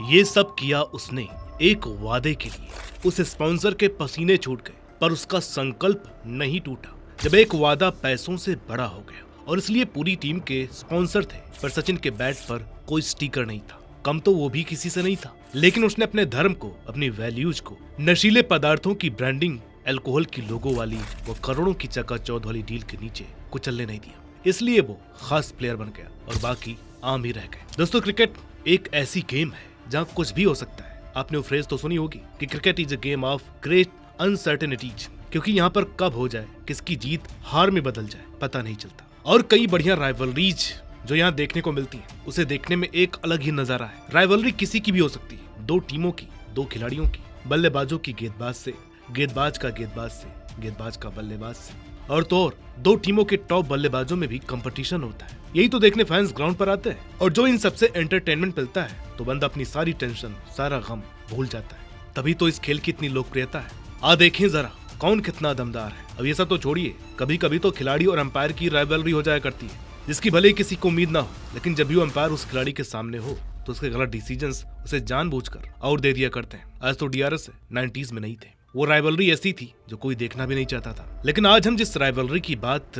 ये सब किया उसने एक वादे के लिए। उस स्पॉन्सर के पसीने छूट गए पर उसका संकल्प नहीं टूटा। जब एक वादा पैसों से बड़ा हो गया और इसलिए पूरी टीम के स्पॉन्सर थे, पर सचिन के बैट पर कोई स्टिकर नहीं था, कम तो वो भी किसी से नहीं था। लेकिन उसने अपने धर्म को, अपनी वैल्यूज को, नशीले पदार्थों की ब्रांडिंग, अल्कोहल की लोगो वाली वो करोड़ों की चकाचौंध वाली डील के नीचे कुचलने नहीं दिया। इसलिए वो खास प्लेयर बन गया और बाकी आम ही रह गए। दोस्तों, क्रिकेट एक ऐसी गेम है जहाँ कुछ भी हो सकता है। आपने वो फ्रेज तो सुनी होगी कि cricket is a game of great uncertainties, क्योंकि यहाँ पर कब हो जाए, किसकी जीत हार में बदल जाए, पता नहीं चलता। और कई बढ़िया राइवलरीज जो यहाँ देखने को मिलती है, उसे देखने में एक अलग ही नजारा है। राइवलरी किसी की भी हो सकती है, दो टीमों की, दो खिलाड़ियों की, बल्लेबाजों की गेंदबाज से, गेंदबाज का गेंदबाज से, गेंदबाज का बल्लेबाज से, और तो और दो टीमों के टॉप बल्लेबाजों में भी कंपटीशन होता है। यही तो देखने फैंस ग्राउंड पर आते हैं। और जो इन सबसे एंटरटेनमेंट मिलता है तो बंदा अपनी सारी टेंशन, सारा गम भूल जाता है। तभी तो इस खेल की इतनी लोकप्रियता है। आ देखें जरा कौन कितना दमदार है। अब ये सब तो छोड़िए, कभी कभी तो खिलाड़ी और अंपायर की राइवलरी हो जाया करती है, जिसकी भले ही किसी को उम्मीद ना हो, लेकिन जब भी वो अंपायर उस खिलाड़ी के सामने हो तो उसके गलत डिसीजंस उसे जानबूझकर आउट दे दिया करते हैं। आज तो DRS है, 90s में नहीं थे। वो राइवलरी ऐसी थी जो कोई देखना भी नहीं चाहता था। लेकिन आज हम जिस राइवलरी की बात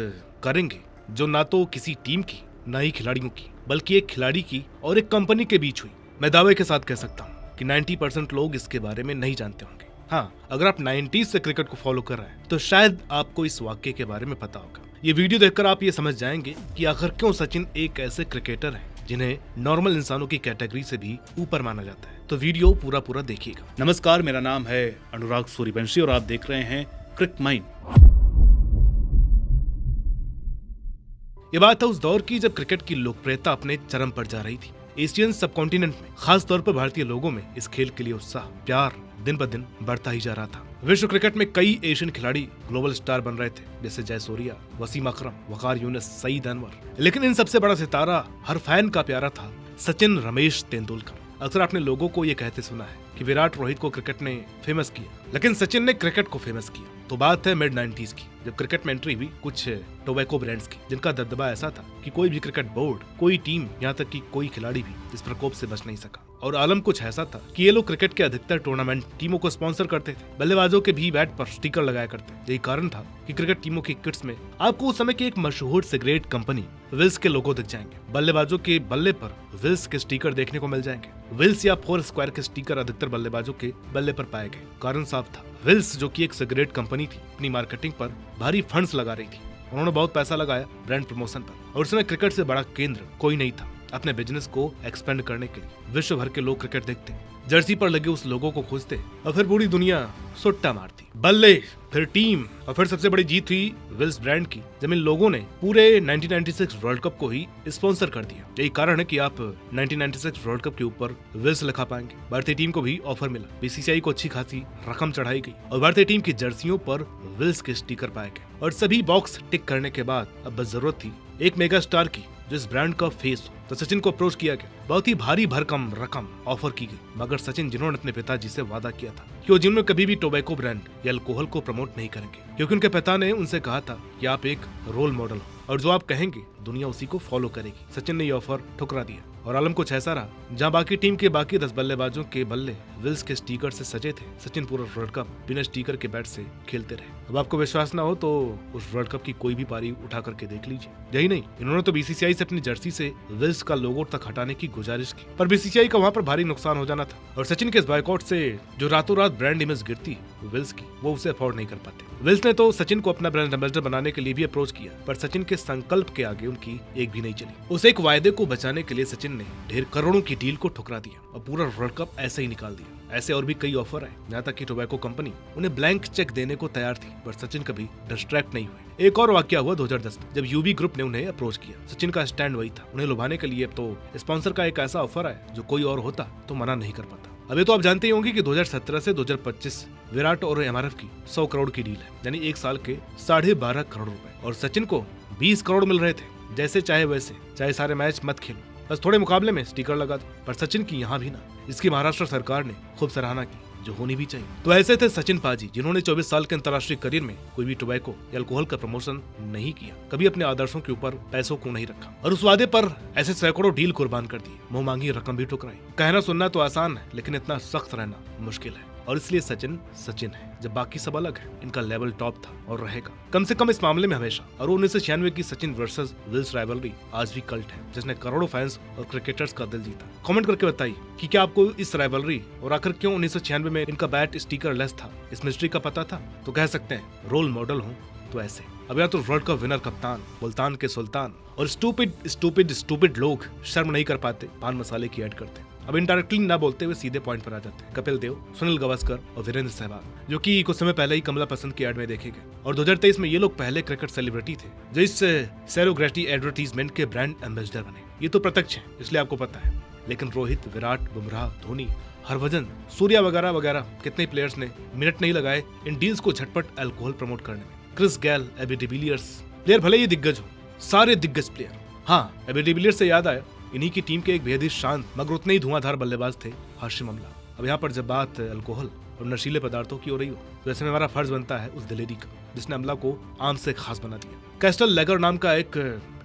करेंगे, जो ना तो किसी टीम की, ना ही खिलाड़ियों की, बल्कि एक खिलाड़ी की और एक कंपनी के बीच हुई, मैं दावे के साथ कह सकता हूँ कि 90% लोग इसके बारे में नहीं जानते होंगे। हाँ, अगर आप 90s से क्रिकेट को फॉलो कर रहे हैं तो शायद आपको इस वाक्य के बारे में पता होगा। ये वीडियो देखकर आप ये समझ जाएंगे कि आखिर क्यों सचिन एक ऐसे क्रिकेटर है जिन्हें नॉर्मल इंसानों की कैटेगरी से भी ऊपर माना जाता है। तो वीडियो पूरा देखिएगा। नमस्कार, मेरा नाम है अनुराग सूर्यवंशी और आप देख रहे हैं क्रिक माइंड। ये बात है उस दौर की जब क्रिकेट की लोकप्रियता अपने चरम पर जा रही थी। एशियन सबकॉन्टिनेंट में, खास तौर पर भारतीय लोगों में इस खेल के लिए उत्साह, प्यार दिन ब दिन बढ़ता ही जा रहा था। विश्व क्रिकेट में कई एशियन खिलाड़ी ग्लोबल स्टार बन रहे थे, जैसे जयसूर्या, वसीम अकरम, वकार यूनिस, सईद अनवर। लेकिन इन सबसे बड़ा सितारा, हर फैन का प्यारा था सचिन रमेश तेंदुलकर। अक्सर आपने लोगों को ये कहते सुना है कि विराट रोहित को क्रिकेट ने फेमस किया, लेकिन सचिन ने क्रिकेट को फेमस किया। तो बात है मिड 90s की, जब क्रिकेट में एंट्री हुई कुछ टोबैको ब्रांड्स की, जिनका दबदबा ऐसा था कि कोई भी क्रिकेट बोर्ड, कोई टीम, यहाँ तक कि कोई खिलाड़ी भी इस प्रकोप से बच नहीं सका। और आलम कुछ ऐसा था कि ये लोग क्रिकेट के अधिकतर टूर्नामेंट टीमों को स्पॉन्सर करते थे, बल्लेबाजों के भी बैट पर स्टिकर लगाया करते। यही कारण था कि क्रिकेट टीमों की किट्स में आपको उस समय की एक मशहूर सिगरेट कंपनी विल्स के लोगो दिख जाएंगे। बल्लेबाजों के बल्ले पर विल्स के स्टिकर देखने को मिल जाएंगे। विल्स या 4 स्क्वायर के स्टिकर अधिकतर बल्लेबाजों के बल्ले पर पाए गए। कारण साफ था, विल्स जो कि एक सिगरेट कंपनी थी, अपनी मार्केटिंग पर भारी फंड्स लगा रही थी। उन्होंने बहुत पैसा लगाया ब्रांड प्रमोशन पर, और उसमें क्रिकेट से बड़ा केंद्र कोई नहीं था। अपने बिजनेस को एक्सपेंड करने के लिए विश्व भर के लोग क्रिकेट देखते, जर्सी पर लगे उस लोगों को खोजते और फिर पूरी दुनिया सुट्टा मारती। बल्ले, फिर टीम, और फिर सबसे बड़ी जीत हुई विल्स ब्रांड की, जब इन लोगों ने पूरे 1996 वर्ल्ड कप को ही स्पॉन्सर कर दिया। यही कारण है कि आप 1996 वर्ल्ड कप के ऊपर विल्स लिखा पाएंगे। भारतीय टीम को भी ऑफर मिला, BCCI को अच्छी खासी रकम चढ़ाई गई और भारतीय टीम की जर्सियों पर विल्स के स्टिकर पाए गए। और सभी बॉक्स टिक करने के बाद अब बस जरूरत थी एक मेगा स्टार की, जो इस ब्रांड का फेस हो। तो सचिन को अप्रोच किया गया, बहुत ही भारी भरकम रकम ऑफर की गई। मगर सचिन, जिन्होंने अपने पिताजी से वादा किया था कि वो जीवन में कभी भी टोबैको ब्रांड या अल्कोहल को प्रमोट नहीं करेंगे, क्योंकि उनके पिता ने उनसे कहा था कि आप एक रोल मॉडल हो और जो आप कहेंगे दुनिया उसी को फॉलो करेगी। सचिन ने ये ऑफर ठुकरा दिया और आलम कुछ ऐसा रहा, जहां बाकी टीम के बाकी 10 बल्लेबाजों के बल्ले विल्स के स्टिकर से सजे थे, सचिन पूरा वर्ल्ड कप बिना स्टिकर के बैट से खेलते रहे। अब आपको विश्वास ना हो तो उस वर्ल्ड कप की कोई भी पारी उठा करके देख लीजिए। यही नहीं, इन्होंने तो BCCI से अपनी जर्सी से विल्स का लोगो तक हटाने की गुजारिश की, पर BCCI का वहां पर भारी नुकसान हो जाना था। और सचिन के इस बायकॉट से जो रातों रात ब्रांड इमेज गिरती विल्स की, वो उसे अफोर्ड नहीं कर पाते। विल्स ने तो सचिन को अपना ब्रांड एम्बेसडर बनाने के लिए भी अप्रोच किया, पर सचिन के संकल्प के आगे उनकी एक भी नहीं चली। उस एक वायदे को बचाने के लिए सचिन ने ढेर करोड़ों की डील को ठुकरा दिया और पूरा वर्ल्ड कप ऐसे ही निकाल दिया। ऐसे और भी कई ऑफर आए, यहाँ तक कि टोबैको कंपनी उन्हें ब्लैंक चेक देने को तैयार थी, पर सचिन कभी डिस्ट्रैक्ट नहीं हुए। एक और वाकया हुआ 2010 में, जब UB ग्रुप ने उन्हें अप्रोच किया। सचिन का स्टैंड वही था, उन्हें लुभाने के लिए तो स्पॉन्सर का एक ऐसा ऑफर आया जो कोई और होता तो मना नहीं कर पाता। अभी तो आप जानते ही होंगे कि 2017 से 2025 विराट और MRF की 100 करोड़ की डील है, यानी एक साल के 12.5 करोड़ रुपए, और सचिन को 20 करोड़ मिल रहे थे। जैसे चाहे वैसे, चाहे सारे मैच मत खेलो, बस थोड़े मुकाबले में स्टिकर लगा दो। पर सचिन की यहाँ भी ना, इसकी महाराष्ट्र सरकार ने खूब सराहना की जो होनी भी चाहिए। तो ऐसे थे सचिन पाजी, जिन्होंने 24 साल के अंतर्राष्ट्रीय करियर में कोई भी टोबैको या अल्कोहल का प्रमोशन नहीं किया, कभी अपने आदर्शों के ऊपर पैसों को नहीं रखा और उस वादे पर ऐसे सैकड़ों डील कुर्बान कर दिए, मुंह मांगी रकम भी ठुकराई। कहना सुनना तो आसान है, लेकिन इतना सख्त रहना मुश्किल है, और इसलिए सचिन सचिन है। जब बाकी सब अलग है, इनका लेवल टॉप था और रहेगा, कम से कम इस मामले में हमेशा। और 1996 की सचिन वर्सेस विल्स राइवलरी आज भी कल्ट है, जिसने करोड़ों फैंस और क्रिकेटर्स का दिल जीता। कमेंट करके बताइए कि क्या आपको इस राइवलरी और आखिर क्यों 1996 में इनका बैट स्टिकर लेस था, इस मिस्ट्री का पता था? तो कह सकते हैं रोल मॉडल हो तो ऐसे। अब यहाँ तो वर्ल्ड कप विनर कप्तान, मुल्तान के सुल्तान और स्टूपिड लोग शर्म नहीं कर पाते, पान मसाले की ऐड करते। अब इनडायरेक्टली ना बोलते हुए सीधे पॉइंट पर आ जाते हैं। कपिल देव, सुनील गावस्कर और वीरेंद्र सहवाग, जो कि कुछ समय पहले ही कमला पसंद की ऐड में देखे गए, और 2023 में ये लोग पहले क्रिकेट सेलिब्रिटी थे जो इस सेरोग्रेटी एडवर्टीजमेंट के ब्रांड एम्बेसडर बने। ये तो प्रत्यक्ष है, इसलिए आपको पता है। लेकिन रोहित, विराट, बुमराह, धोनी, हरभजन, सूर्या वगैरह वगैरह कितने प्लेयर्स ने मिनट नहीं लगाए इन डील्स को झटपट अल्कोहल प्रमोट करने में। क्रिस गैल, एबी डिविलियर्स, प्लेयर भले ही दिग्गज हो, सारे दिग्गज प्लेयर। हाँ, एबी डिविलियर्स से याद आया, इन्हीं की टीम के एक बेहद ही शांत मगर उतने ही धुआंधार बल्लेबाज थे हाशिम अमला। अब यहाँ पर जब बात अल्कोहल और नशीले पदार्थों की हो रही हो, तो ऐसे में हमारा फर्ज बनता है उस दिलेरी का जिसने अमला को आम से खास बना दिया। कैस्टल लेगर नाम का एक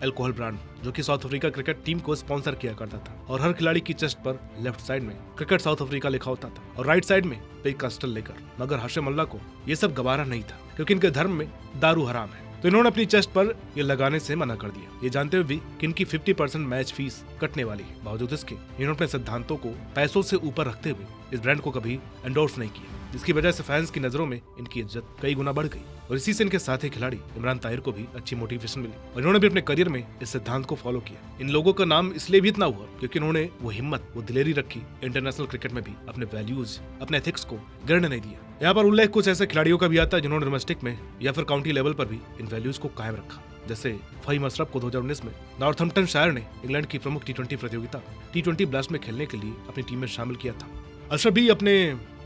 अल्कोहल ब्रांड, जो कि साउथ अफ्रीका क्रिकेट टीम को स्पॉन्सर किया करता था, और हर खिलाड़ी की चेस्ट पर लेफ्ट साइड में क्रिकेट साउथ अफ्रीका लिखा होता था और राइट साइड में कैस्टल लेगर। मगर हाशिम अमला को ये सब गवारा नहीं था, क्योंकि इनके धर्म में दारू हराम है, तो इन्होंने अपनी चेस्ट पर ये लगाने से मना कर दिया, ये जानते हुए भी कि इनकी 50% मैच फीस कटने वाली है। बावजूद इसके इन्होंने अपने सिद्धांतों को पैसों से ऊपर रखते हुए इस ब्रांड को कभी एंडोर्स नहीं किया, जिसकी वजह से फैंस की नजरों में इनकी इज्जत कई गुना बढ़ गई। और इसी से इनके साथी खिलाड़ी इमरान ताहिर को भी अच्छी मोटिवेशन मिली और इन्होंने भी अपने करियर में इस सिद्धांत को फॉलो किया। इन लोगों का नाम इसलिए भी इतना हुआ क्योंकि इन्होंने वो हिम्मत, वो दिलेरी रखी, इंटरनेशनल क्रिकेट में भी अपने वैल्यूज, अपने एथिक्स को गिरने नहीं दिया। यहाँ पर उल्लेख कुछ ऐसे खिलाड़ियों का भी आता है जिन्होंने डोमेस्टिक में या फिर काउंटी लेवल पर भी इन वैल्यूज को कायम रखा, जैसे फहीम अशरफ को 2019 में नॉर्थम्पटन शायर ने इंग्लैंड की प्रमुख टी20 प्रतियोगिता T20 ब्लास्ट में खेलने के लिए अपनी टीम में शामिल किया था। अशरफ भी अपने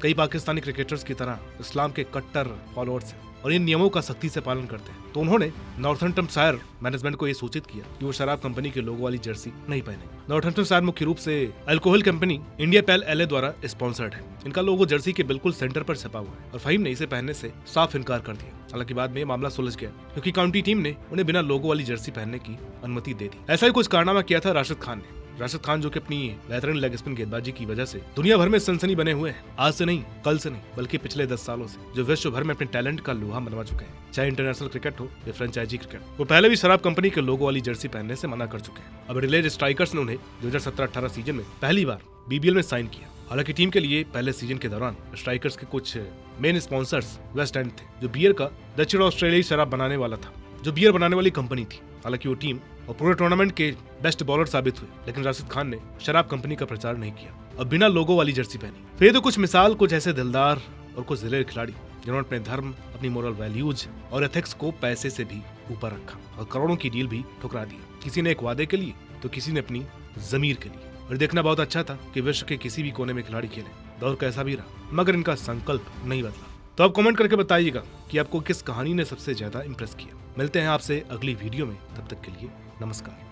कई पाकिस्तानी क्रिकेटर्स की तरह इस्लाम के कट्टर फॉलोअर्स हैं और इन नियमों का सख्ती से पालन करते हैं, तो उन्होंने नॉर्थम्पटन शायर मैनेजमेंट को ये सूचित किया कि वो शराब कंपनी के लोगो वाली जर्सी नहीं पहने। नॉर्थम्पटन शायर मुख्य रूप से अल्कोहल कंपनी इंडिया पैल एलए द्वारा स्पॉन्सर्ड है। इनका लोगो जर्सी के बिल्कुल सेंटर पर छपा हुआ है और फहीम ने इसे पहनने से साफ इनकार कर दिया। हालांकि बाद में मामला सुलझ गया क्योंकि काउंटी टीम ने उन्हें बिना लोगो वाली जर्सी पहनने की अनुमति दे दी। ऐसा ही कुछ कारनामा किया था राशिद खान ने। राशिद खान, जो कि अपनी बेहतरीन लेग स्पिन गेंदबाजी की वजह से दुनिया भर में सनसनी बने हुए हैं, आज से नहीं, कल से नहीं, बल्कि पिछले 10 सालों से, जो विश्व भर में अपने टैलेंट का लोहा मनवा चुके हैं, चाहे इंटरनेशनल क्रिकेट हो या फ्रेंचाइजी क्रिकेट। वो पहले भी शराब कंपनी के लोगो वाली जर्सी पहनने से मना कर चुके हैं। अब एडिलेड स्ट्राइकर्स ने उन्हें 2017-18 सीजन में पहली बार BBL में साइन किया। हालांकि टीम के लिए पहले सीजन के दौरान स्ट्राइकर्स के कुछ मेन स्पॉन्सर्स वेस्ट एंड थे, जो बियर का दक्षिण ऑस्ट्रेलियाई शराब बनाने वाला था, जो बियर बनाने वाली कंपनी थी। हालांकि वो टीम और पूरे टूर्नामेंट के बेस्ट बॉलर साबित हुए, लेकिन राशिद खान ने शराब कंपनी का प्रचार नहीं किया और बिना लोगो वाली जर्सी पहनी। फिर ये तो कुछ मिसाल, कुछ ऐसे दिलदार और कुछ दिलेर खिलाड़ी जिन्होंने अपने धर्म, अपनी मोरल वैल्यूज और एथिक्स को पैसे से भी ऊपर रखा और करोड़ों की डील भी ठुकरा दी। किसी ने एक वादे के लिए तो किसी ने अपनी जमीर के लिए। और देखना बहुत अच्छा था कि विश्व के किसी भी कोने में खिलाड़ी खेले, दौर कैसा भी रहा, मगर इनका संकल्प नहीं बदला। तो आप कमेंट करके बताइएगा कि आपको किस कहानी ने सबसे ज्यादा इंप्रेस किया। मिलते हैं आपसे अगली वीडियो में, तब तक के लिए नमस्कार।